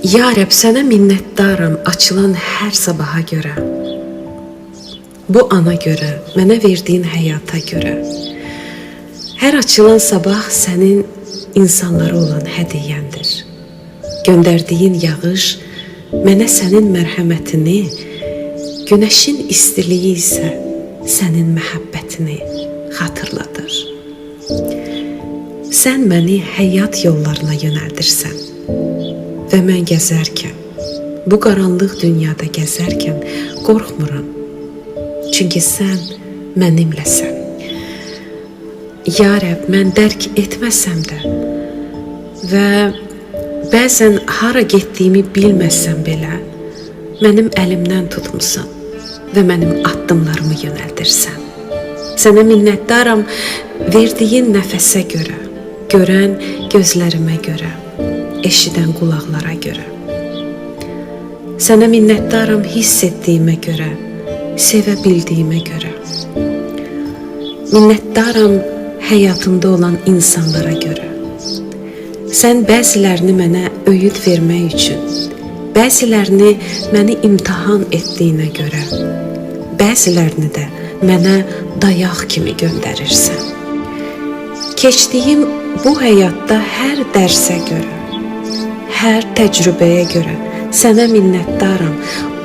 Ya Rəbb, sənə minnətdaram açılan hər sabaha görə. Bu ana görə, mənə verdiyin həyata görə. Hər açılan sabah sənin insanlara olan hədiyyəndir. Göndərdiyin yağış mənə sənin mərhəmətini, günəşin istiliyi isə sənin məhəbbətini xatırladır. Sən məni həyat yollarına yönəldirsən və mən gəzərkən, bu qaranlıq dünyada gəzərkən qorxmuram. Çünki sən mənimləsən. Ya Rəbb, mən dərk etməsəm də və bəzən hara getdiyimi bilməsəm belə, mənim əlimdən tutmusan və mənim addımlarımı yönəldirsən. Sənə minnətdaram verdiyin nəfəsə görə, görən gözlərimə görə, eşidən qulaqlara görə. Sənə minnətdaram hiss etdiyimə görə, sevə bildiyimə görə. Minnətdaram həyatımda olan insanlara görə. Sən bəzilərini mənə öyüd vermək üçün, bəzilərini məni imtahan etdiyinə görə, bəzilərini də mənə dayaq kimi göndərirsən. Keçdiyim bu həyatda hər dərsə görə, hər təcrübəyə görə sənə minnətdaram.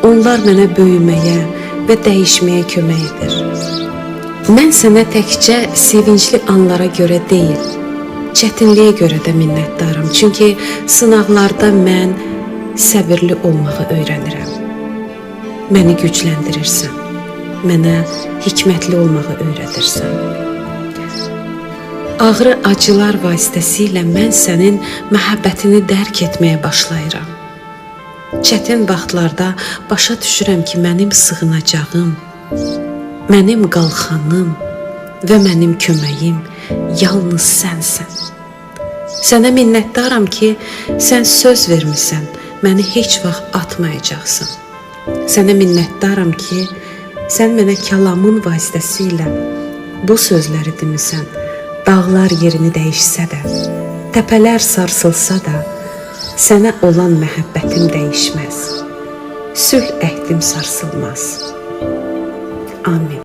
Onlar mənə böyüməyə və dəyişməyə kömək edir. Mən sənə təkcə sevincli anlara görə deyil, çətinliyə görə də minnətdaram. Çünki sınaqlarda mən səbirli olmağı öyrənirəm. Məni gücləndirirsən, mənə hikmətli olmağı öyrədirsən. Ağrı acılar vasitəsilə mən sənin məhəbbətini dərk etməyə başlayıram. Çətin vaxtlarda başa düşürəm ki, mənim sığınacağım, mənim qalxanım və mənim köməyim yalnız sənsən. Sənə minnətdaram ki, sən söz vermisən, məni heç vaxt atmayacaqsın. Sənə minnətdaram ki, sən mənə kəlamın vasitəsilə bu sözləri demisən. Dağlar yerini dəyişsə də, təpələr sarsılsa da, sənə olan məhəbbətim dəyişməz. Sülh əhdim sarsılmaz. Amin.